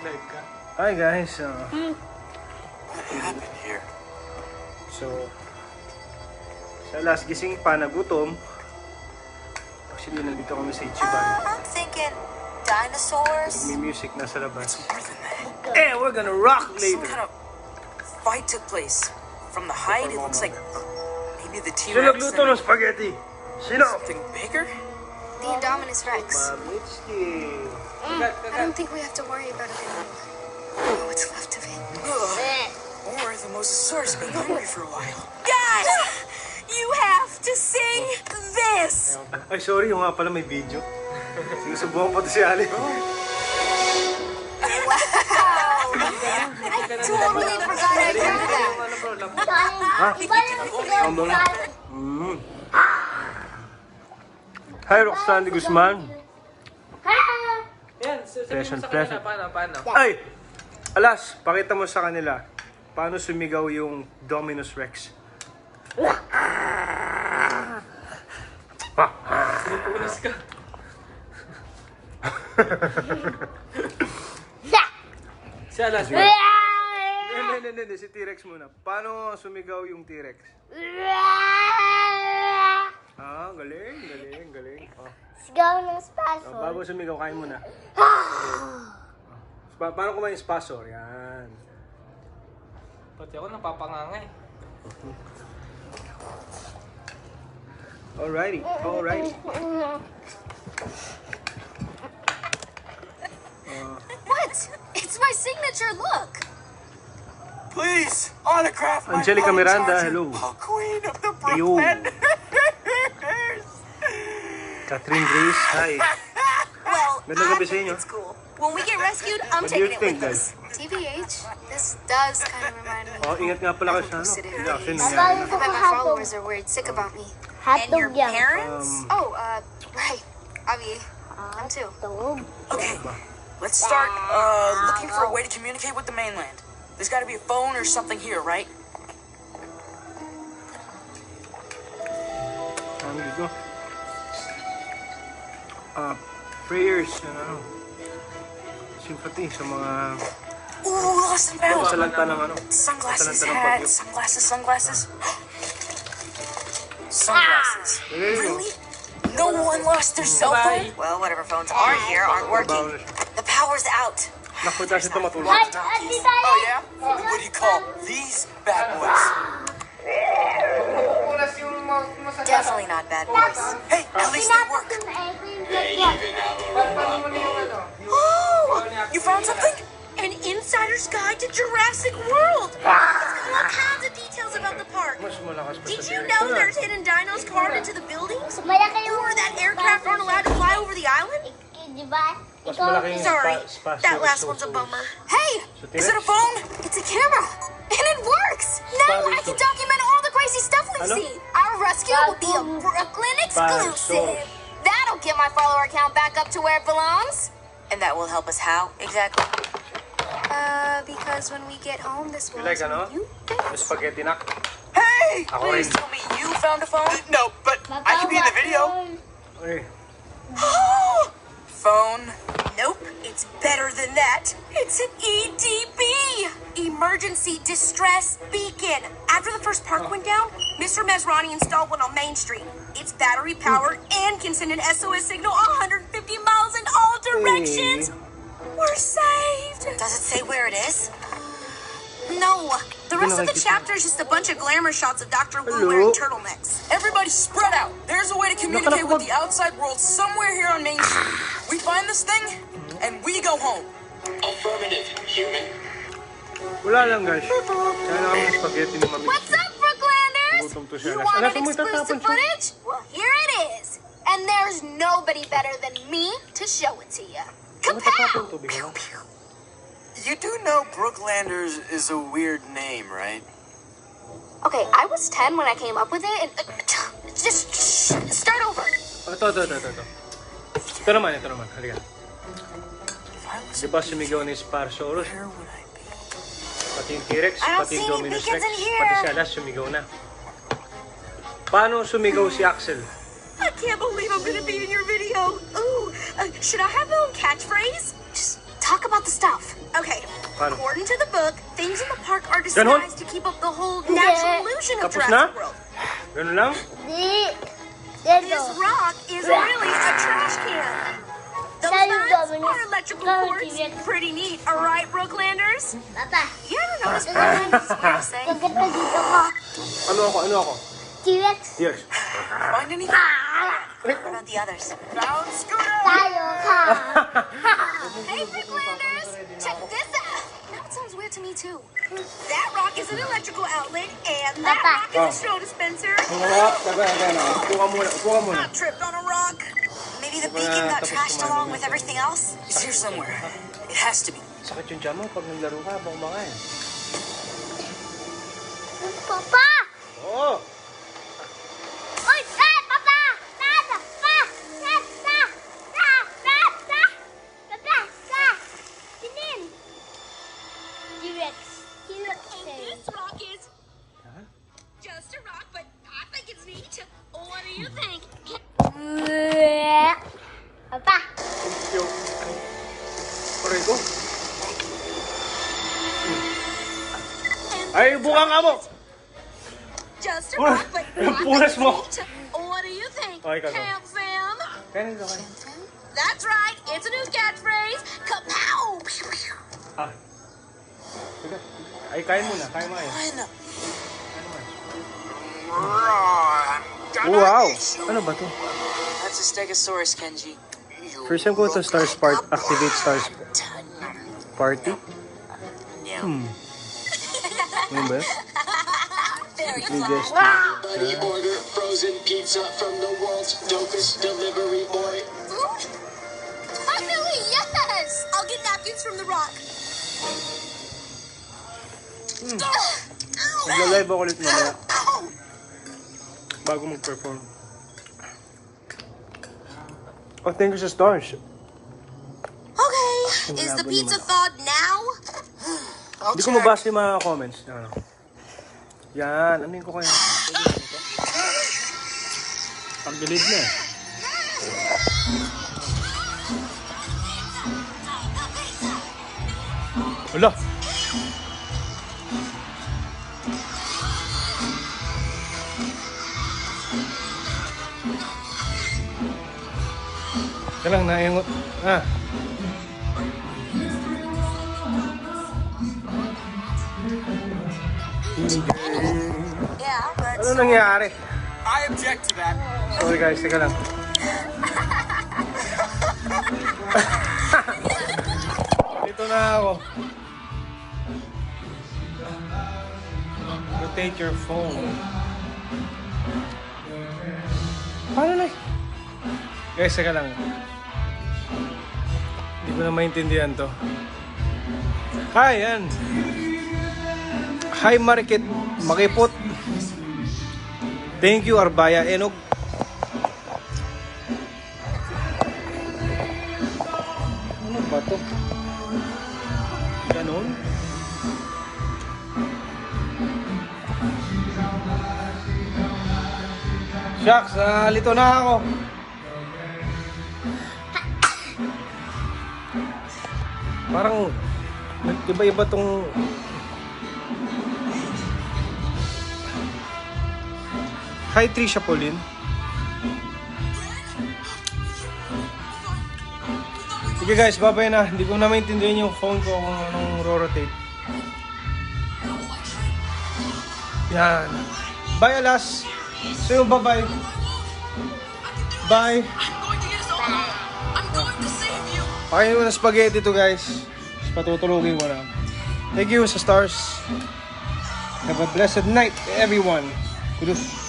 Live ka. Hi guys. What happened here? So, sa last gising pa, nagutom. Actually, nandito kami sa Ichiban. I'm thinking dinosaurs. May music na sa labas. More than that. Eh, we're gonna rock Some later. kind of fight took place. From the height, it looks like maybe the Sino T-Rex nagluto ng and spaghetti? Sino? something bigger? The Indominus Rex. Mitski. I don't think we have to worry about it anymore. What's left of it. Or the Mosasaurus being hungry for a while. Guys, you have to see this. Ay, sorry, yung nga pala may video. Sinusubukan pa to si Ali. I totally forgot I did that. Hi, Roxanne Guzman. Yan, sabihin mo sa kanila, paano? Ay! Alas, pakita mo sa kanila paano sumigaw yung Dominus Rex. Sinupunas ka. Si Alas. Hindi, si T-Rex muna. Paano sumigaw yung T-Rex? Ah, galing. Oh. Sigaw ng spaso. Bago sumigaw, kain muna. Paano kumain yung spasor? Yan. Pati ako napapanganga eh. Alrighty. What? It's my signature look. Please, autograph my Angelica Pony Miranda, Charger. hello. Oh, Queen of the Yo. Brooklanders. Catherine Grace, hi. Well, Magandang gabi sa inyo. it's cool. When we get rescued, I'm What do you taking it think, with us. TBH, this does kind of remind me. Oh, ingat nga pala kayo sa ano. Reaction Baba nangyari. yung I bet my followers are worried sick about me. And your Hotdog yan. parents? Right. Abby, them too. Hotdog. Okay, let's start looking for a way to communicate with the mainland. There's got to be a phone or something here, right? Dito. Prayers, ano, sympathy sa mga Ooh, lost and found. salanta ng ano. Sunglasses, Talent ng hat, bagyo. sunglasses. Sunglasses. Really? No one lost their cell phone? Well, whatever phones are here aren't working. Bawal na siya. The power's out. Naku, dahil ito matulog. Ay, ati tayo. Oh yeah? What do you call these bad boys? Definitely not bad boys. Hey, at least they work. Oh, you found something? An insider's guide to Jurassic World. It's got all kinds of details about the park. Mas malakas pa Did sa you T-Rex. know there's hidden dinos carved into the buildings? Malaki yung... Or that aircraft aren't allowed to fly over the island? Di ba? Mas Ikaw, malaki yung Sorry, that last one's a bummer. Hey, So, Is it a T-Rex? phone? it's a camera. And it works. Now I can document all the crazy stuff we've Ano? seen. Our rescue will be a Brooklyn exclusive. That'll get my follower count back up to where it belongs. And that will help us how, exactly? Because when we get home, this will You like ano? you Yung spaghetti na. Hey, Ako please rin. tell me you found a phone. No, but I could be in the video. Okay. Phone. Nope, it's better than that. It's an EDB! Emergency Distress Beacon. After the first park went down, Mr. Mesrani installed one on Main Street. It's battery powered and can send an SOS signal 150 miles in all directions. We're saved. Does it say where it is? No. The rest of the chapter is just a bunch of glamour shots of Dr. Wu Hello? wearing turtlenecks. Everybody spread out. There's a way to communicate with the outside world somewhere here on Main Street. We find this thing, and we go home. Affirmative, human. Wala lang guys. Kaya na kami ng spaghetti ni Mami. What's up, Brooklanders? Gutom to siya. You Alas, wanted mo itatapon exclusive siya. footage? Well, here it is. And there's nobody better than me to show it to you. Ano tatapon to, bigla? You do know Brooklanders is a weird name, right? Okay, I was 10 when I came up with it, and just start over. Ito. Ito naman. Halika. Di ba sumigaw ni Sparsaurus? Where would I be? Pati yung T-Rex, I don't pati see yung any Dominus beacons Rex, in here. pati si Alas sumigaw na. Paano sumigaw si Axel? I can't believe I'm gonna be in your video. Ooh, should I have my own catchphrase? Just talk talk about the stuff. Okay. Paano? According to the book, things in the park are Ganon? disguised to keep up the whole natural illusion of Tapos Jurassic na? World. Ganun lang? Di. This Dito. rock is really a trash can. Those Sayo, vines Dominic. are electrical Sayo, cords. T-Rex. Pretty neat, alright, Brooklanders? Papa. You ever notice Brooklanders is weird to say? Gaganda dito ka. Ano ako? T-Rex. Yes. Find anything? What about the others? Found Scooter! Tayo ka. Hey, Brooklanders! Check this out! That sounds weird to me, too. That rock is an electrical outlet, and that Papa. rock is a straw dispenser. Upo ka muna. I tripped on a rock. Maybe the beacon got trashed along with everything else? It's here somewhere. It has to be. Sakit yung tiyan mo pag naglaro ka, baka kumakain. Papa. Oo. Uy, Papa. Nada. Pa. Papa. Tinin. T-Rex. This rock is just a rock, but I think it's neat. What do you think? Papa. Yo. Pare ko. Ay, buka nga mo! Just a rock, but I think Punas it's mo. neat. What do you think? Okay, go. Camp fam? Kainin ka. That's right. It's a new catchphrase. Kapow! Ah. Sige. Ay, kain muna. Kain mo Fine. Wow! Ano ba to? That's a Stegosaurus, Kenji. First time ko ito Stars Part. Activate Stars Party. Ano ba? Very You just... Buddy order frozen pizza from the world's dopest delivery boy. Finally, yes! I'll get napkins from the rock. Magla-live ako ulit mamaya. Bago mag-perform. Oh, thank you sa stars. Okay, is the pizza thawed now? Hindi ko mabasa yung mga comments. Ano? Yan, ano yung ko kaya? Pagbilid na eh. Wala! Ito lang, naingot. Ah. Yeah, but Ano nangyari? I object to that. Sorry guys, teka lang. Dito na ako. Rotate your phone. Paano na? Guys, teka lang. Hindi ko na maintindihan to. Hi, yan. Hi, Market. Makipot. Thank you, Arbaya Enog. Ano ba to? Ganon? Shucks, nalito na ako. Parang iba-iba tong Hi Trisha Pauline. Sige guys, babay na. Hindi ko na maintindihan yung phone ko kung anong rotate. Yan. Bye Alas. So bye-bye. Bye. Pakainin ko na spaghetti to guys. Patutulugin ko na. Thank you sa stars. Have a blessed night everyone. Kudus.